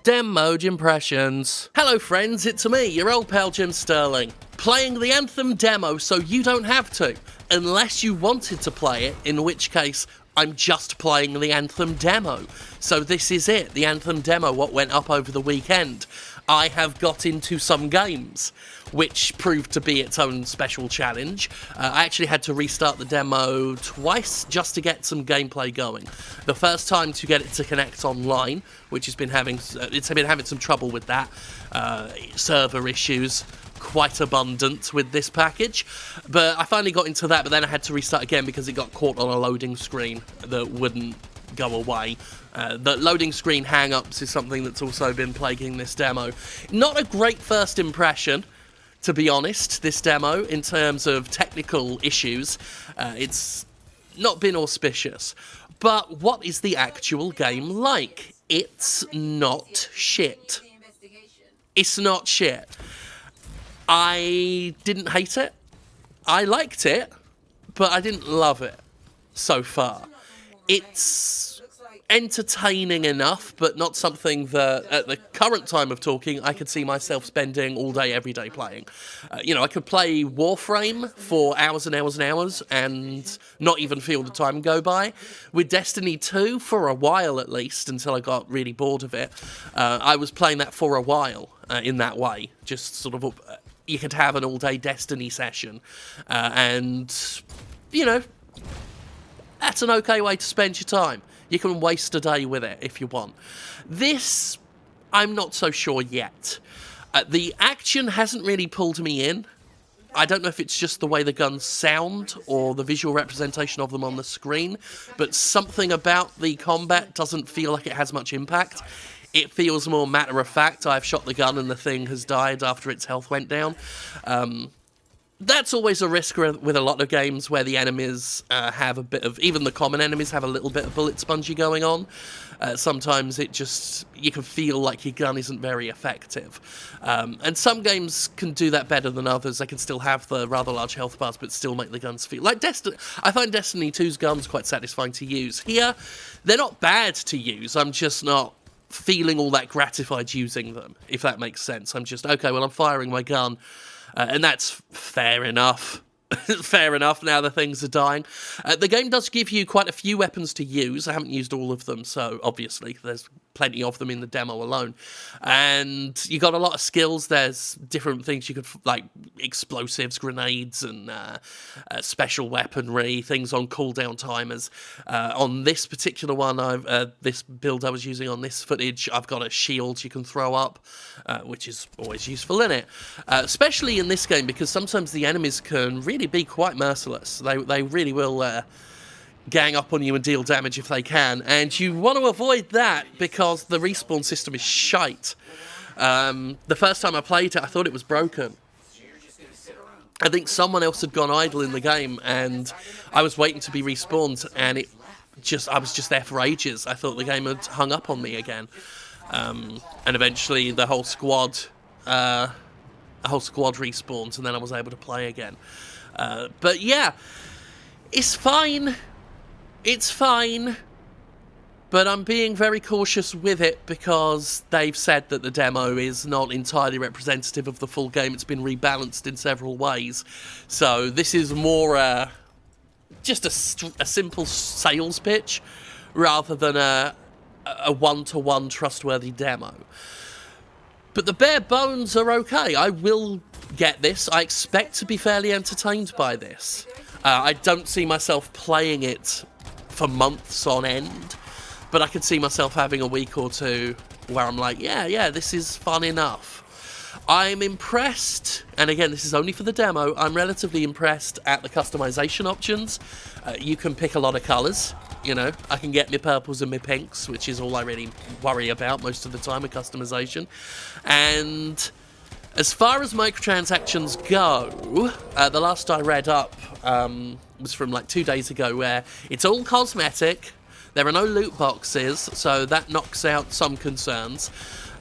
Demo Jimpressions. Hello friends, it's me, your old pal Jim Sterling, playing the Anthem demo so you don't have to, unless you wanted to play it, in which case I'm just playing the Anthem demo. So this is it, the Anthem demo, what went up over the weekend. I have got into some games, which proved to be its own special challenge. I actually had to restart the demo twice just to get some gameplay going. The first time to get it to connect online, which has been having some trouble with that. Server issues quite abundant with this package, but I finally got into that, but then I had to restart again because it got caught on a loading screen that wouldn't go away. The loading screen hangups is something that's also been plaguing this demo. Not a great first impression, to be honest, this demo, in terms of technical issues. It's not been auspicious. But what is the actual game like? It's not shit. It's not shit. I didn't hate it. I liked it, but I didn't love it so far. It's entertaining enough, but not something that, at the current time of talking, I could see myself spending all day, every day playing. I could play Warframe for hours and hours and hours and not even feel the time go by. With Destiny 2, for a while at least, until I got really bored of it, I was playing that for a while in that way. Just sort of, you could have an all-day Destiny session. That's an okay way to spend your time. You can waste a day with it if you want. This, I'm not so sure yet. The action hasn't really pulled me in. I don't know if it's just the way the guns sound or the visual representation of them on the screen, but something about the combat doesn't feel like it has much impact. It feels more matter-of-fact. I've shot the gun and the thing has died after its health went down. That's always a risk with a lot of games where the enemies have a bit of... Even the common enemies have a little bit of bullet spongy going on. Sometimes you can feel like your gun isn't very effective. And some games can do that better than others. They can still have the rather large health bars, but still make the guns feel... Like I find Destiny 2's guns quite satisfying to use. Here, they're not bad to use. I'm just not feeling all that gratified using them, if that makes sense. I'm just, okay, well, I'm firing my gun. And that's fair enough. Fair enough, now the things are dying. The game does give you quite a few weapons to use. I haven't used all of them, so obviously there's plenty of them in the demo alone. And you got a lot of skills. There's different things you could, like explosives, grenades, and special weaponry, things on cooldown timers. On this particular one, this build I was using on this footage, I've got a shield you can throw up, which is always useful in it. Especially in this game, because sometimes the enemies can really be quite merciless. They really will gang up on you and deal damage if they can, and you want to avoid that because the respawn system is shite. The first time I played it, I thought it was broken. I think someone else had gone idle in the game, and I was waiting to be respawned, and I was just there for ages. I thought the game had hung up on me again, and eventually the whole squad respawned, and then I was able to play again. But yeah, it's fine. It's fine. But I'm being very cautious with it because they've said that the demo is not entirely representative of the full game. It's been rebalanced in several ways. So this is more just a simple sales pitch rather than a one-to-one trustworthy demo. But the bare bones are okay. I will get this. I expect to be fairly entertained by this. I don't see myself playing it for months on end, but I could see myself having a week or two where I'm like, yeah, this is fun enough. I'm impressed, and again, this is only for the demo, I'm relatively impressed at the customization options. You can pick a lot of colours. I can get my purples and my pinks, which is all I really worry about most of the time with customization. And as far as microtransactions go, the last I read up was from like 2 days ago, where it's all cosmetic. There are no loot boxes, so that knocks out some concerns.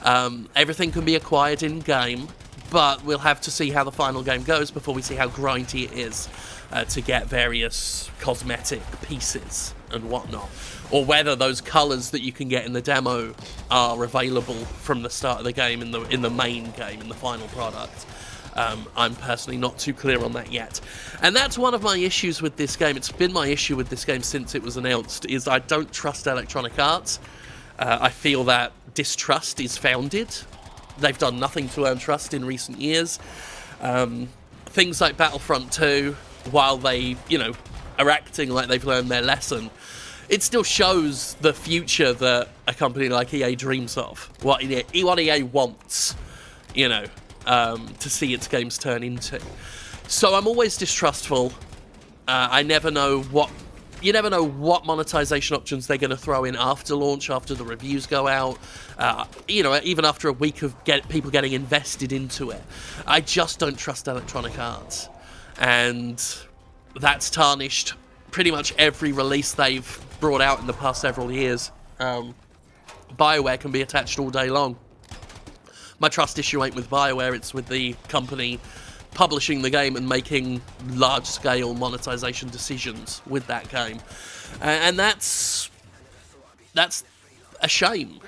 Everything can be acquired in-game, but we'll have to see how the final game goes before we see how grindy it is. to get various cosmetic pieces and whatnot, or whether those colours that you can get in the demo are available from the start of the game in the main game, in the final product. I'm personally not too clear on that yet. And that's one of my issues with this game. It's been my issue with this game since it was announced, is I don't trust Electronic Arts. I feel that distrust is founded. They've done nothing to earn trust in recent years. Things like Battlefront 2, while they, are acting like they've learned their lesson, it still shows the future that a company like EA dreams of. What EA wants, to see its games turn into. So I'm always distrustful. You never know what monetization options they're going to throw in after launch, after the reviews go out, even after a week of people getting invested into it. I just don't trust Electronic Arts. And that's tarnished pretty much every release they've brought out in the past several years. BioWare can be attached all day long. My trust issue ain't with BioWare, it's with the company publishing the game and making large-scale monetization decisions with that game. And that's a shame,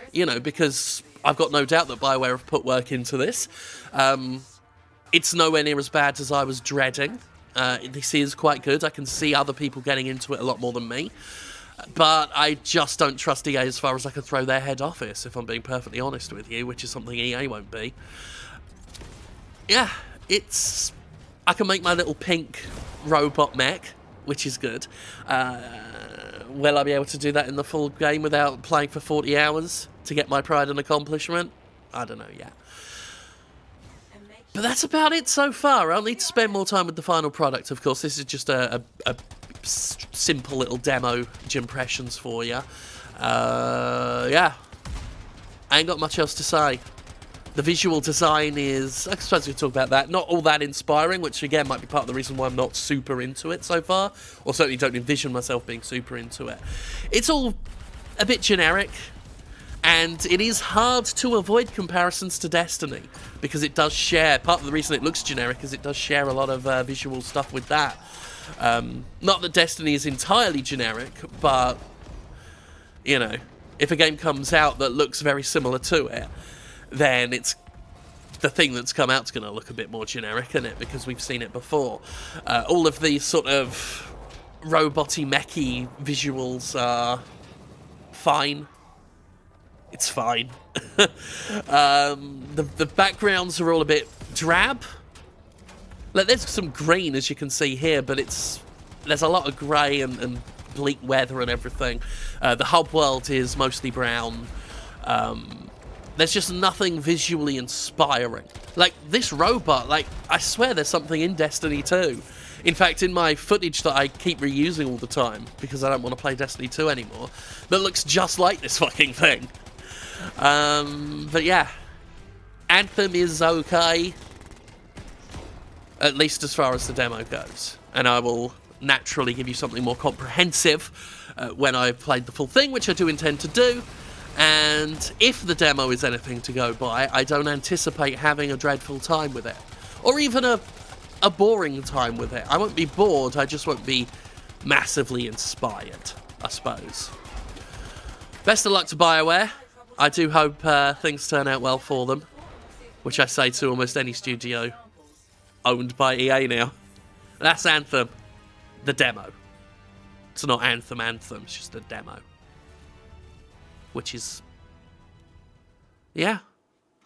because I've got no doubt that BioWare have put work into this. It's nowhere near as bad as I was dreading. This is quite good. I can see other people getting into it a lot more than me. But I just don't trust EA as far as I can throw their head office, if I'm being perfectly honest with you, which is something EA won't be. Yeah, I can make my little pink robot mech, which is good. Will I be able to do that in the full game without playing for 40 hours to get my pride and accomplishment? I don't know yet. But that's about it so far. I'll need to spend more time with the final product, of course. This is just a simple little demo, Jimpressions for you. Yeah. I ain't got much else to say. The visual design is, I suppose we could talk about that, not all that inspiring, which again might be part of the reason why I'm not super into it so far, or certainly don't envision myself being super into it. It's all a bit generic, and it is hard to avoid comparisons to Destiny, because it does share, part of the reason it looks generic is it does share a lot of visual stuff with that. Not that Destiny is entirely generic, but, if a game comes out that looks very similar to it, then it's the thing that's come out's going to look a bit more generic, isn't it? Because we've seen it before. All of these sort of robot-y, mech-y visuals are fine. It's fine. The backgrounds are all a bit drab. Like, there's some green, as you can see here, but there's a lot of grey and bleak weather and everything. The hub world is mostly brown. There's just nothing visually inspiring. Like, this robot, I swear there's something in Destiny 2. In fact, in my footage that I keep reusing all the time, because I don't want to play Destiny 2 anymore, that looks just like this fucking thing. But yeah. Anthem is okay. At least as far as the demo goes. And I will naturally give you something more comprehensive when I've played the full thing, which I do intend to do. And if the demo is anything to go by, I don't anticipate having a dreadful time with it. Or even a boring time with it. I won't be bored, I just won't be massively inspired, I suppose. Best of luck to BioWare. I do hope things turn out well for them. Which I say to almost any studio owned by EA now. That's Anthem. The demo. It's not Anthem, it's just a demo. Which is... yeah.